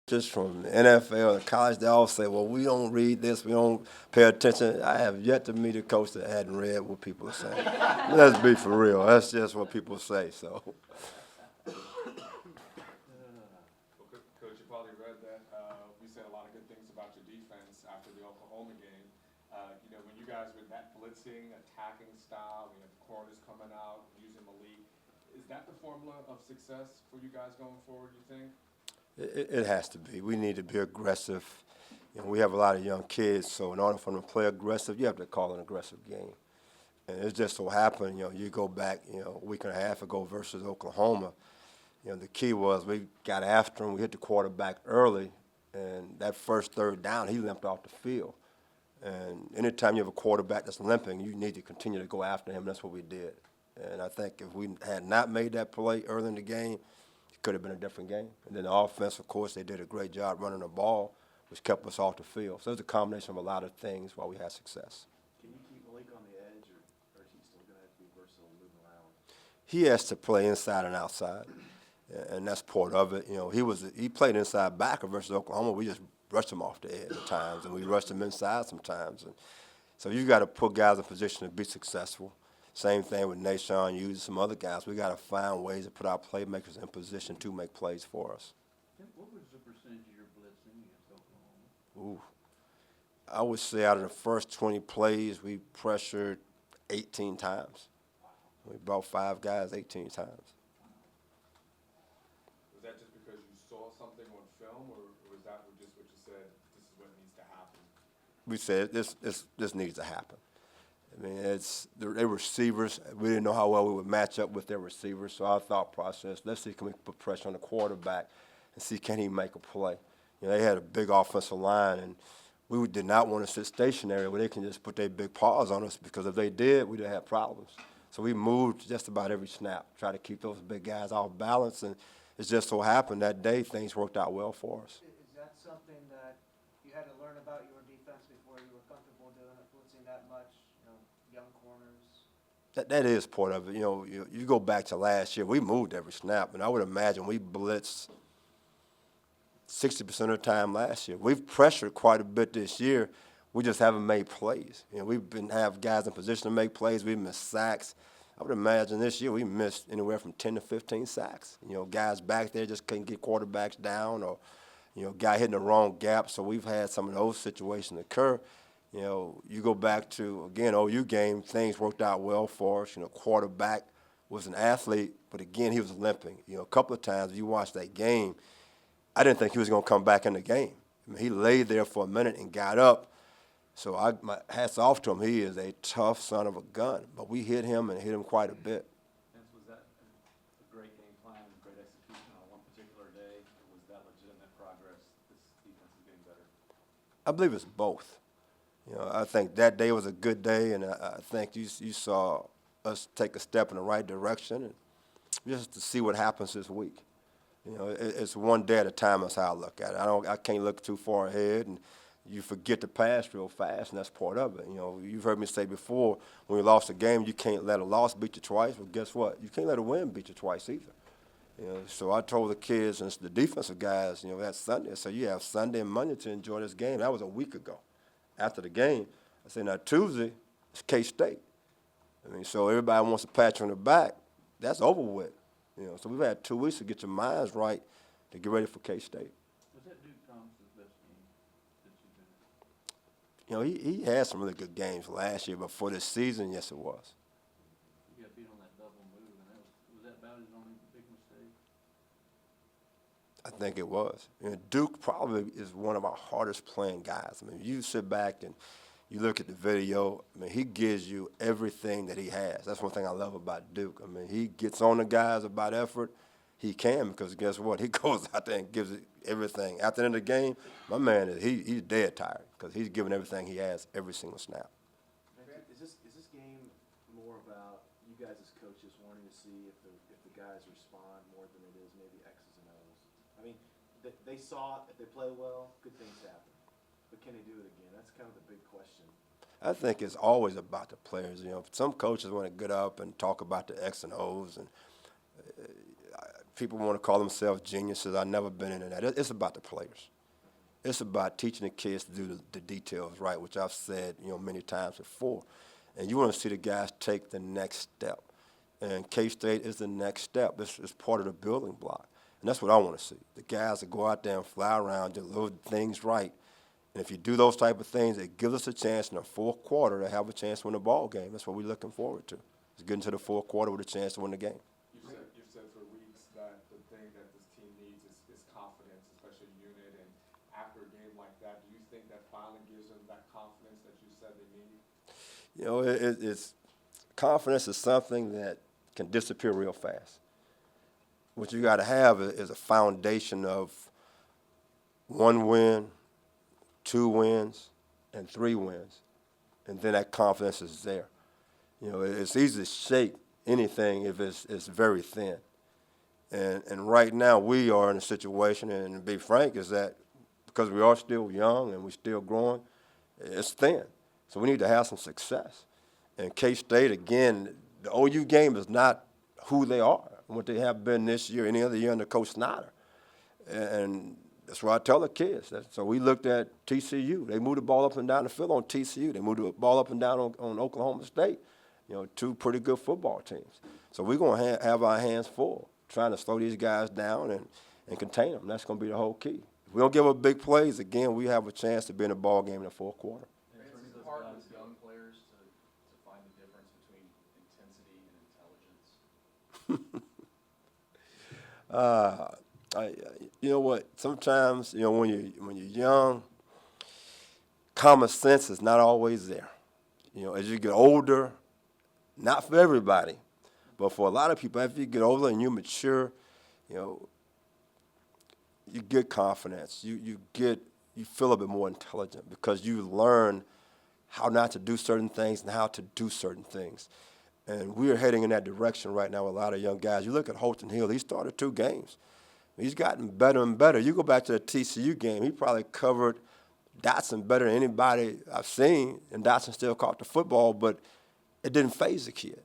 Just from the NFL to college, they all say, well, we don't read this, we don't pay attention. I have yet to meet a coach that hadn't read what people are saying. Let's be for real. That's just what people say. So, Coach, you probably read that. We said a lot of good things about your defense after the Oklahoma game. When you guys were that blitzing, attacking style, the corners coming out, using Malik, is that the formula of success for you guys going forward, you think? it has to be. We need to be aggressive. We have a lot of young kids, so in order for them to play aggressive, you have to call an aggressive game. And it just so happened, you go back, a week and a half ago versus Oklahoma. The key was we got after him. We hit the quarterback early, and that first third down, he limped off the field. And anytime you have a quarterback that's limping, you need to continue to go after him. That's what we did. And I think if we had not made that play early in the game, it could have been a different game. And then the offense, of course, they did a great job running the ball, which kept us off the field. So it was a combination of a lot of things while we had success. Can you keep Malik on the edge, or is he still going to have to be versatile and move around? He has to play inside and outside, and that's part of it. He played inside backer versus Oklahoma. We just rushed him off the edge at times, and we rushed him inside sometimes. And so you got to put guys in position to be successful. Same thing with Nashawn Hughes and some other guys. We got to find ways to put our playmakers in position to make plays for us. What was the percentage of your blitzing against Oklahoma? I would say out of the first 20 plays, we pressured 18 times. We brought 5 guys 18 times. Was that just because you saw something on film, or was that just what you said, this is what needs to happen? We said this needs to happen. I mean, their receivers. We didn't know how well we would match up with their receivers, so our thought process, let's see, can we put pressure on the quarterback and see can he make a play. They had a big offensive line, and we did not want to sit stationary where they can just put their big paws on us, because if they did, we'd have problems. So we moved just about every snap, try to keep those big guys off balance, and it just so happened that day things worked out well for us. Is that something that you had to learn about your defense before you were comfortable doing it, blitzing that much, young corners? That is part of it. You go back to last year, we moved every snap, and I would imagine we blitzed 60% of the time last year. We've pressured quite a bit this year. We just haven't made plays. We've have guys in position to make plays. We've missed sacks. I would imagine this year we missed anywhere from 10 to 15 sacks. Guys back there just couldn't get quarterbacks down, or guy hitting the wrong gap. So we've had some of those situations occur. You go back to, again, OU game, things worked out well for us. Quarterback was an athlete, but again, he was limping. A couple of times you watch that game, I didn't think he was going to come back in the game. He laid there for a minute and got up. So my hats off to him. He is a tough son of a gun. But we hit him and hit him quite a bit. Vince, was that a great game plan, great execution on one particular day, or was that legitimate progress? This defense is getting better. I believe it's both. I think that day was a good day, and I think you saw us take a step in the right direction, and just to see what happens this week. It's one day at a time. That's how I look at it. I can't look too far ahead, and you forget the past real fast, and that's part of it. You've heard me say before, when we lost a game, you can't let a loss beat you twice. Well, guess what? You can't let a win beat you twice either. So I told the kids and the defensive guys, that's Sunday. So you have Sunday and Monday to enjoy this game. That was a week ago. After the game, I said, now Tuesday is K-State. So everybody wants to pat you on the back. That's over with. So we've had 2 weeks to get your minds right to get ready for K-State. Was that Duke Thomas's best game that you've been in? He had some really good games last year, but for this season, yes, it was. You got beat on that double move, and was that about his only big mistake? I think it was. Duke probably is one of our hardest playing guys. You sit back and you look at the video, he gives you everything that he has. That's one thing I love about Duke. He gets on the guys about effort. He can, because guess what? He goes out there and gives it everything. After the end of the game, my man, he's dead tired, because he's giving everything he has every single snap. Is this game more about you guys as coaches wanting to see if the guys respond more than it is maybe X's and O's? They saw it. If they play well, good things happen. But can they do it again? That's kind of the big question. I think it's always about the players. Some coaches want to get up and talk about the X and O's, and people want to call themselves geniuses. I've never been into that. It's about the players. It's about teaching the kids to do the details right, which I've said, many times before. And you want to see the guys take the next step. And K-State is the next step. It's part of the building block. And that's what I want to see. The guys that go out there and fly around, do little things right. And if you do those type of things, it gives us a chance in the fourth quarter to have a chance to win a ball game. That's what we're looking forward to, is getting to the fourth quarter with a chance to win the game. You've said for weeks that the thing that this team needs is confidence, especially unit. And after a game like that, do you think that finally gives them that confidence that you said they need? It's confidence is something that can disappear real fast. What you got to have is a foundation of 1 win, 2 wins, and 3 wins, and then that confidence is there. It's easy to shake anything if it's very thin. And right now we are in a situation, and to be frank, is that because we are still young and we're still growing, it's thin. So we need to have some success. And K-State, again, the OU game is not who they are and what they have been this year, any other year under Coach Snyder. And that's what I tell the kids. So we looked at TCU. They moved the ball up and down the field on TCU. They moved the ball up and down on Oklahoma State. 2 pretty good football teams. So we're going to have our hands full trying to slow these guys down and contain them. That's going to be the whole key. If we don't give up big plays, again, we have a chance to be in a ball game in the fourth quarter. It's hard with young players to find the difference between intensity and intelligence. You know what? Sometimes, when you're young, common sense is not always there. As you get older, not for everybody, but for a lot of people, after you get older and you mature, you get confidence. You feel a bit more intelligent because you learn how not to do certain things and how to do certain things. And we are heading in that direction right now with a lot of young guys. You look at Holton Hill, he started 2 games. He's gotten better and better. You go back to the TCU game, he probably covered Dotson better than anybody I've seen, and Dotson still caught the football, but it didn't faze the kid.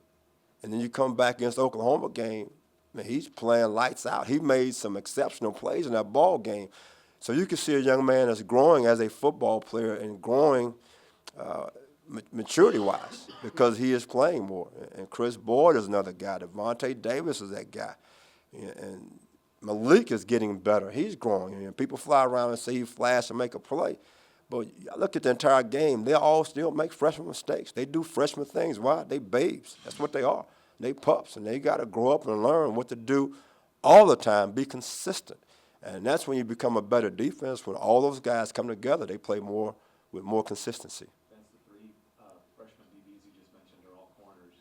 And then you come back against the Oklahoma game, man, he's playing lights out. He made some exceptional plays in that ball game. So you can see a young man that's growing as a football player and growing maturity-wise because he is playing more. And Chris Boyd is another guy. Devontae Davis is that guy. And Malik is getting better. He's growing. And people fly around and say he flash and make a play. But I look at the entire game, they all still make freshman mistakes. They do freshman things. Why? They babes. That's what they are. They pups, and they got to grow up and learn what to do all the time, be consistent. And that's when you become a better defense. When all those guys come together, they play more with more consistency. That's the 3 freshman DBs you just mentioned are all corners.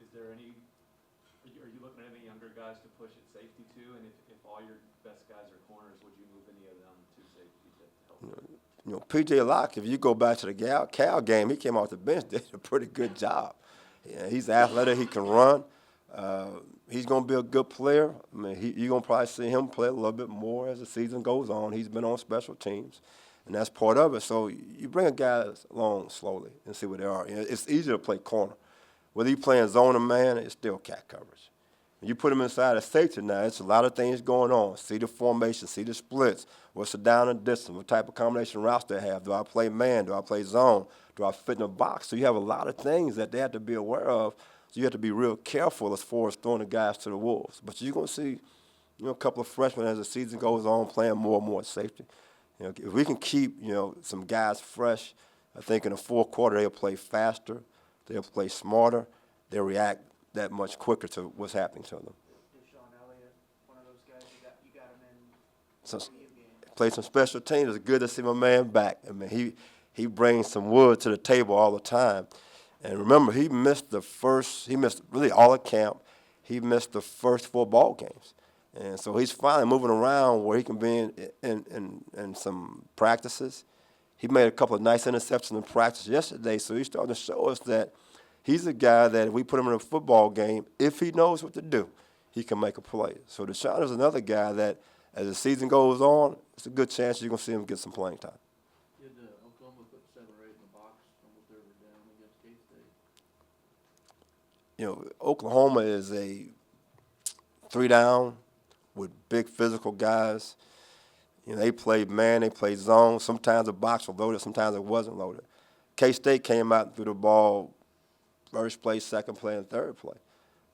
Is there are you looking at any younger guys to push at safety too? And if all your best guys are corners, would you move any of them to safety to help? P.J. Locke, if you go back to the Cal game, he came off the bench, did a pretty good job. Yeah, he's athletic, he can run. He's going to be a good player. I mean, you're going to probably see him play a little bit more as the season goes on. He's been on special teams, and that's part of it. So you bring a guy along slowly and see where they are. It's easier to play corner. Whether you're playing zone or man, it's still cat coverage. When you put him inside a safety now, it's a lot of things going on. See the formation, see the splits, what's the down and distance, what type of combination routes they have. Do I play man? Do I play zone? Do I fit in a box? So you have a lot of things that they have to be aware of. So you have to be real careful as far as throwing the guys to the wolves. But you're going to see a couple of freshmen as the season goes on playing more and more safety. If we can keep some guys fresh, I think in the fourth quarter they'll play faster, they'll play smarter, they'll react that much quicker to what's happening to them. Sean Elliott, one of those guys, you got him in So, the game. play some special teams. It's good to see my man back. I mean, he brings some wood to the table all the time. And remember, he missed really all of camp. He missed the first 4 ball games. And so he's finally moving around where he can be in some practices. He made a couple of nice interceptions in practice yesterday, so he's starting to show us that he's a guy that if we put him in a football game, if he knows what to do, he can make a play. So Deshaun is another guy that, as the season goes on, it's a good chance you're going to see him get some playing time. Did Oklahoma put 7 or 8 in the box almost every down against K-State? Oklahoma is a 3 down with big physical guys. You know, they played man, they played zone. Sometimes the box was loaded, sometimes it wasn't loaded. K-State came out and threw the ball first play, second play, and third play.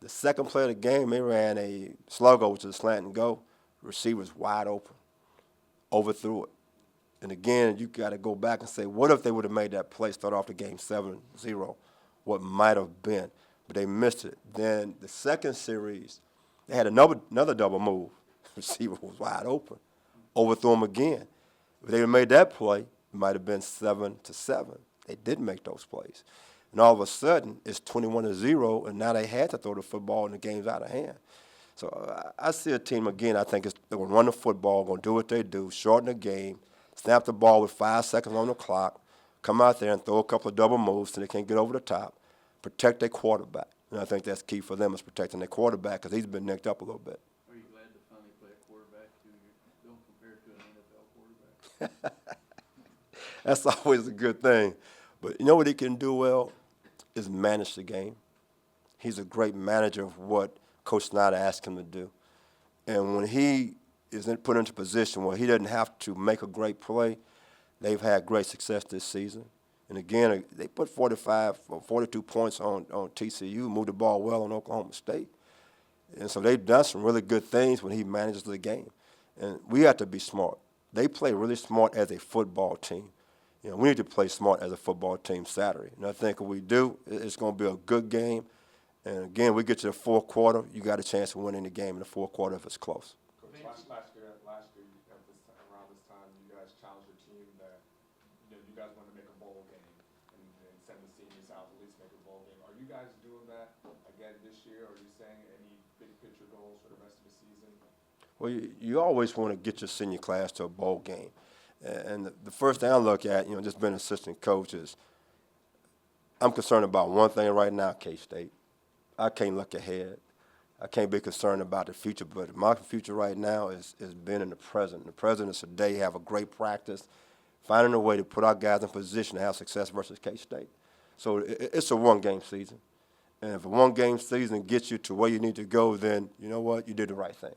The second play of the game, they ran a sluggo, which is a slant and go. Receivers wide open, overthrew it. And again, you got to go back and say, what if they would have made that play, start off the game 7-0? What might have been, but they missed it. Then the second series, they had another double move. Receiver was wide open, overthrew him again. If they had made that play, it might have been 7-7. They didn't make those plays. And all of a sudden, it's 21-0, and now they had to throw the football, and the game's out of hand. So I see a team, again, I think they're going to run the football, going to do what they do, shorten the game, snap the ball with 5 seconds on the clock, come out there and throw a couple of double moves so they can't get over the top, protect their quarterback. And I think that's key for them is protecting their quarterback because he's been nicked up a little bit. Are you glad to finally play a quarterback who you don't compare to an NFL quarterback? That's always a good thing. But you know what he can do well is manage the game. He's a great manager of what Coach Snyder asked him to do. And when he is put into a position where he doesn't have to make a great play, they've had great success this season. And again, they put 45 or 42 points on TCU, moved the ball well on Oklahoma State. And so they've done some really good things when he manages the game. And we have to be smart. They play really smart as a football team. You know, we need to play smart as a football team Saturday. And I think if we do, it's going to be a good game. And again, we get to the fourth quarter, you got a chance of winning the game in the fourth quarter if it's close. Coach, last year at this time, around this time, you guys challenged your team that you guys want to make a bowl game and send the seniors out to at least make a bowl game. Are you guys doing that again this year? Or are you saying any big picture goals for the rest of the season? Well, you always want to get your senior class to a bowl game. And the first thing I look at, just being an assistant coach is I'm concerned about one thing right now, K-State. I can't look ahead. I can't be concerned about the future, but my future right now is being in the present. The present is today, have a great practice, finding a way to put our guys in position to have success versus K-State. So it's a one-game season. And if a one-game season gets you to where you need to go, then you know what? You did the right thing.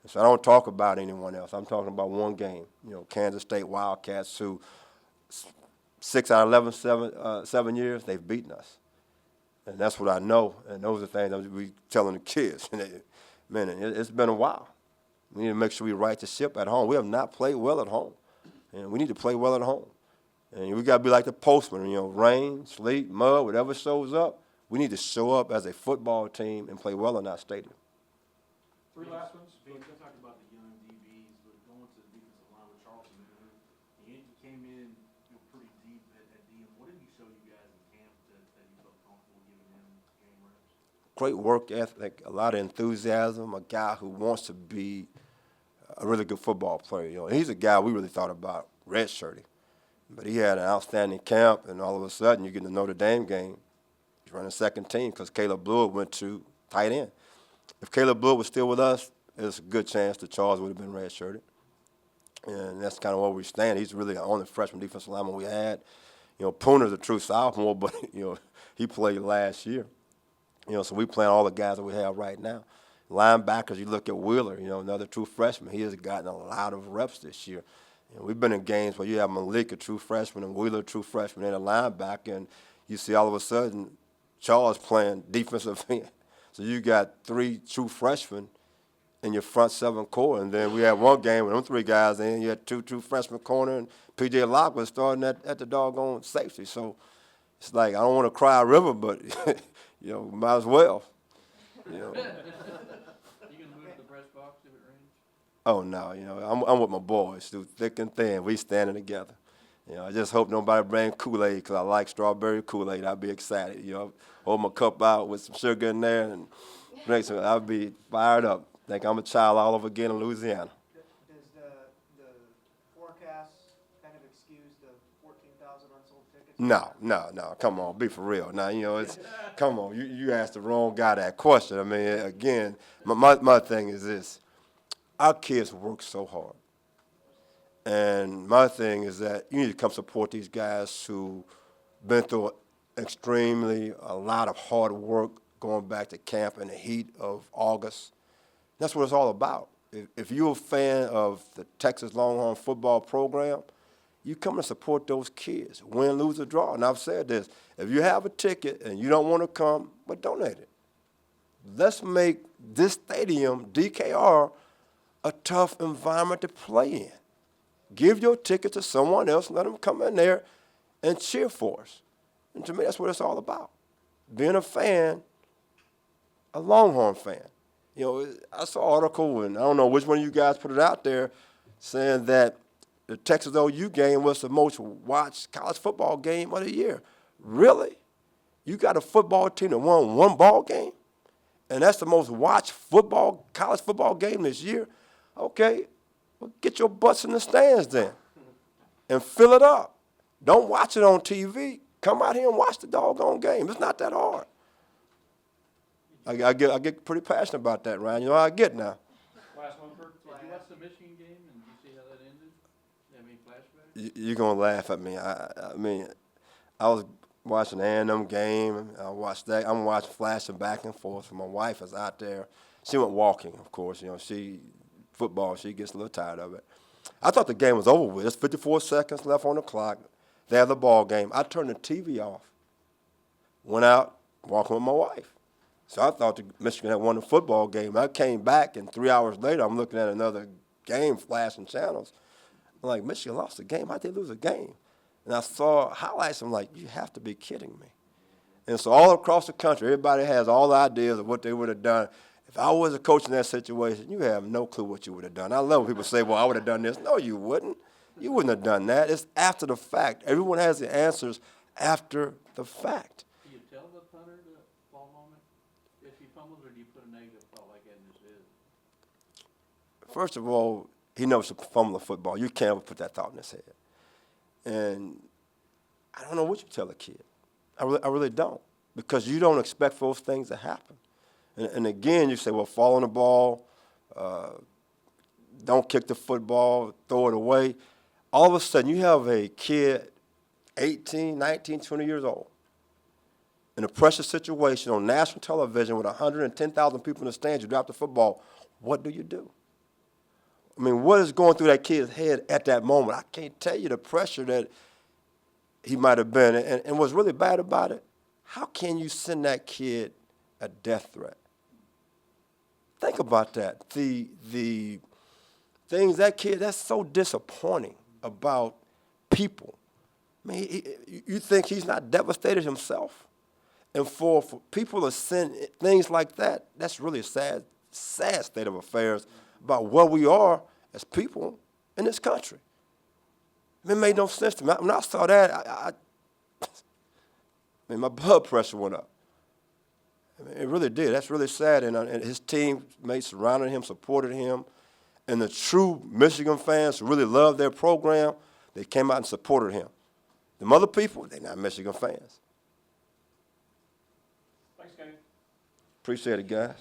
And so I don't talk about anyone else. I'm talking about one game. Kansas State Wildcats, who 6 out of 11, 7 years, they've beaten us. And that's what I know, and those are things that we telling the kids. Man, it's been a while. We need to make sure we right the ship at home. We have not played well at home, and we need to play well at home. And we got to be like the postman, rain, sleet, mud, whatever shows up. We need to show up as a football team and play well in our stadium. Three last ones. Vance, you talked about the young DBs, but going to the defensive line with Charleston, he came in pretty deep at DM. What did he show you guys in camp that you felt comfortable giving him game reps? Great work ethic, a lot of enthusiasm, a guy who wants to be a really good football player. He's a guy we really thought about redshirting. But he had an outstanding camp, and all of a sudden you get the Notre Dame game. He's running second team because Caleb Blewett went to tight end. If Caleb Blewett was still with us, there's a good chance that Charles would have been redshirted. And that's kind of where we stand. He's really the only freshman defensive lineman we had. Pooner's a true sophomore, but, he played last year. So we playing all the guys that we have right now. Linebackers, you look at Wheeler, another true freshman. He has gotten a lot of reps this year. We've been in games where you have Malik, a true freshman, and Wheeler, a true freshman, and a linebacker, and you see all of a sudden Charles playing defensive end. So you got 3 true freshmen in your front 7 core, and then we had one game with them 3 guys, and you had 2 true freshman corner, and P.J. Locke was starting at the doggone safety. So it's like I don't want to cry a river, but might as well. You gonna move to the press box if it rains? Oh no, I'm with my boys through thick and thin. We standing together. I just hope nobody brings Kool-Aid because I like strawberry Kool-Aid. I'd be excited. Hold my cup out with some sugar in there and drink some. I'd be fired up. Think I'm a child all over again in Louisiana. Does the forecast kind of excuse the 14,000 unsold tickets? No. Come on, be for real. Now, it's come on. You asked the wrong guy that question. I mean, again, my thing is this. Our kids work so hard. And my thing is that you need to come support these guys who been through a lot of hard work going back to camp in the heat of August. That's what it's all about. If you're a fan of the Texas Longhorn football program, you come to support those kids, win, lose, or draw. And I've said this, if you have a ticket and you don't want to come, but donate it. Let's make this stadium, DKR, a tough environment to play in. Give your ticket to someone else and let them come in there and cheer for us. And to me, that's what it's all about. Being a fan, a Longhorn fan. You know, I saw an article, and I don't know which one of you guys put it out there, saying that the Texas OU game was the most watched college football game of the year. Really? You got a football team that won one ball game? And that's the most watched college football game this year? Okay, well, get your butts in the stands then and fill it up. Don't watch it on TV. Come out here and watch the doggone game. It's not that hard. I get pretty passionate about that, Ryan. You know how I get now. Last one, Kurt. Did you watch the Michigan game and did you see how that ended? Have any flashbacks? You're going to laugh at me. I mean, I was watching the A&M game. I watched that. I'm watching flashing back and forth. My wife is out there. She went walking, of course. You know, football, she gets a little tired of it. I thought the game was over with. There's 54 seconds left on the clock. They have the ball game. I turned the TV off. Went out walking with my wife. So I thought Michigan had won the football game. I came back, and 3 hours later, I'm looking at another game, flashing channels. I'm like, Michigan lost the game. How'd they lose a game? And I saw highlights. I'm like, you have to be kidding me. And so all across the country, everybody has all the ideas of what they would have done. If I was a coach in that situation, you have no clue what you would have done. I love when people say, well, I would have done this. No, you wouldn't. You wouldn't have done that. It's after the fact. Everyone has the answers after the fact. Do you tell the punter the ball moment if he fumbles, or do you put a negative thought like that in his head? First of all, he knows to fumble the football. You can't ever put that thought in his head. And I don't know what you tell a kid. I really don't, because you don't expect those things to happen. And again, you say, well, fall on the ball, don't kick the football, throw it away. All of a sudden, you have a kid, 18, 19, 20 years old, in a pressure situation on national television with 110,000 people in the stands. You drop the football. What do you do? I mean, what is going through that kid's head at that moment? I can't tell you the pressure that he might have been. And what's really bad about it, how can you send that kid a death threat? Think about that. The things that kid, that's so disappointing about people. I mean, you think he's not devastated himself? And for people to send things like that, that's really a sad state of affairs about where we are as people in this country. It made no sense to me. When I saw that, I mean, my blood pressure went up. I mean, it really did. That's really sad. And his teammates surrounded him, supported him. And the true Michigan fans who really loved their program, they came out and supported him. The other people, they're not Michigan fans. Thanks, Kenny. Appreciate it, guys.